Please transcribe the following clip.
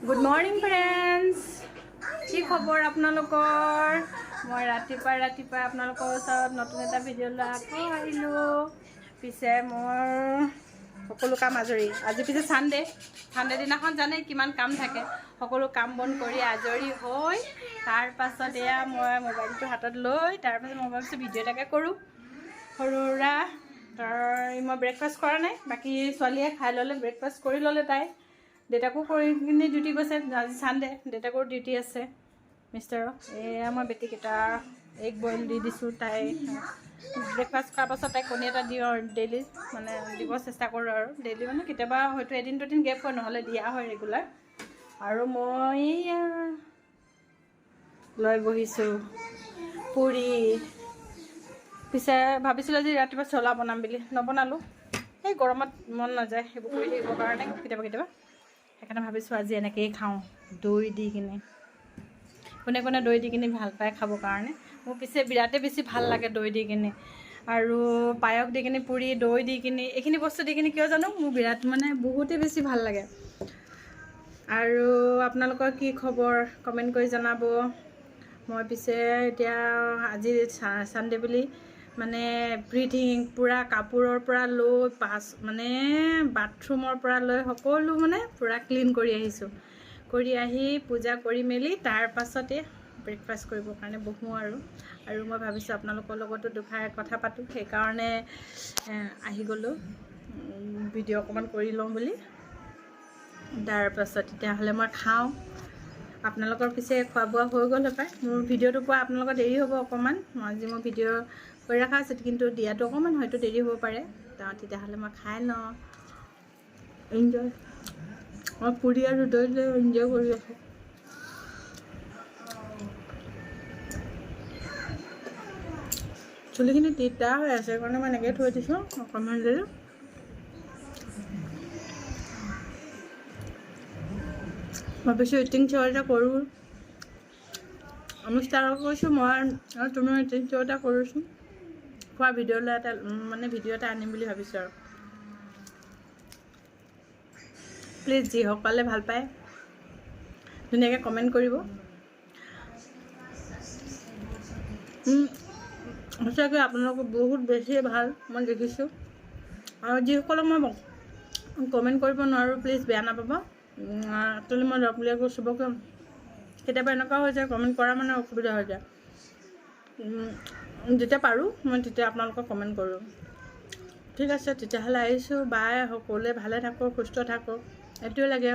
Good morning friends, কি খবৰ আপোনালোকৰ? মই ৰাতিপুৱাই আপোনালোকৰ ওচৰত নতুন এটা ভিডিঅ' লৈ আকৌ আহিলোঁ। পিছে মোৰ সকলো কাম আজৰি। আজি পিছে ছানডে দিনাখন জানেই কিমান কাম থাকে। সকলো কাম বন কৰি আজৰি হৈ তাৰপাছত এয়া মই মোবাইলটো হাতত লৈ তাৰপাছত মই ভাবিছোঁ ভিডিঅ' এটাকে কৰোঁ সৰু সুৰা। মই ব্ৰেকফাষ্ট কৰা নাই, বাকী ছোৱালীয়ে খাই ল'লে, ব্ৰেকফাষ্ট কৰি ল'লে তাই। দেউতাকো কৰি কিনে ডিউটি গৈছে, আজি ছানডে দেউতাকৰ ডিউটি আছে মিষ্টাৰৰ। এয়া মই বেটীকেইটা এগ বইল দি দিছোঁ। তাই ব্ৰেকফাষ্ট কৰাৰ পাছত তাই কণী এটা দিওঁ আৰু ডেইলি, মানে দিব চেষ্টা কৰোঁ আৰু ডেইলি, মানে কেতিয়াবা হয়তো এদিন দুদিন গেপ হয়, নহ'লে দিয়া হয় ৰেগুলাৰ। আৰু মই লৈ বহিছোঁ পুৰি। পিছে ভাবিছিলোঁ আজি ৰাতিপুৱা চলা বনাম বুলি, নবনালোঁ। এই গৰমত মন নাযায় সেইবোৰ কৰি থাকিবৰ কাৰণে কেতিয়াবা। সেইকাৰণে ভাবিছোঁ আজি এনেকৈয়ে খাওঁ, দৈ দি কিনে। কোনে কোনে দৈ দি কিনে ভাল পায় খাবৰ কাৰণে। মোৰ পিছে বিৰাটেই বেছি ভাল লাগে দৈ দি কিনে, আৰু পায়স দি কিনে, পুৰি, দৈ দি কিনে, এইখিনি বস্তু দি কিনে কিয় জানো মোৰ বিৰাট মানে বহুতেই বেছি ভাল লাগে। আৰু আপোনালোকৰ কি খবৰ কমেণ্ট কৰি জনাব। মই পিছে এতিয়া আজি ছানডে বুলি মানে এভৰিথিং পূৰা কাপোৰৰ পৰা লৈ মানে বাথৰুমৰ পৰা লৈ সকলো মানে পূৰা ক্লিন কৰি আহিছোঁ। কৰি আহি পূজা কৰি মেলি তাৰ পাছতে ব্ৰেকফাষ্ট কৰিবৰ কাৰণে বহোঁ আৰু মই ভাবিছোঁ আপোনালোকৰ লগতো দুখাৰ কথা পাতোঁ, সেইকাৰণে আহি গ'লোঁ ভিডিঅ' অকণমান কৰি লওঁ বুলি। তাৰপাছত তেতিয়াহ'লে মই খাওঁ। আপোনালোকৰ পিছে খোৱা বোৱা হৈ গ'ল হপায়। মোৰ ভিডিঅ'টো পোৱা আপোনালোকৰ দেৰি হ'ব অকণমান। আজি মোৰ ভিডিঅ' কৰি ৰখা আছে, কিন্তু দিয়াটো অকণমান হয়তো দেৰি হ'ব পাৰে। তেতিয়াহ'লে মই খাই লওঁ, এনজয়। মই পুৰি আৰু দৈ লৈ এনজয় কৰি আছোঁ। চুলিখিনি তিতা হৈ আছে, সেইকাৰণে মই এনেকৈ থৈ দিছোঁ অকণমান দেৰি। ভাবিছোঁ ইটিং শ্ব' এটা কৰোঁ। আমি ষ্টাৰক কৈছোঁ মই আৰু তুমি ইটিং শ্ব' এটা কৰোঁচোন, খোৱা ভিডিঅ' এটা মানে ভিডিঅ' এটা আনিম বুলি ভাবিছোঁ। আৰু প্লিজ যিসকলে ভাল পায় ধুনীয়াকৈ কমেণ্ট কৰিব। সঁচাকৈ আপোনালোকক বহুত বেছি ভাল মই দেখিছোঁ। আৰু যিসকলক মই কমেণ্ট কৰিব নোৱাৰোঁ প্লিজ বেয়া নাপাব। একচুৱেলি মই লগ বুলিয়ে চবকে কেতিয়াবা এনেকুৱা হৈ যায়, কমেণ্ট কৰা মানে অসুবিধা হৈ যায়। যেতিয়া পাৰোঁ মই তেতিয়া আপোনালোকক কমেণ্ট কৰোঁ। ঠিক আছে তেতিয়াহ'লে আহিছোঁ। বাই, সকলোৱে ভালে থাকক, সুস্থ থাকক, এইটোৱে লাগে।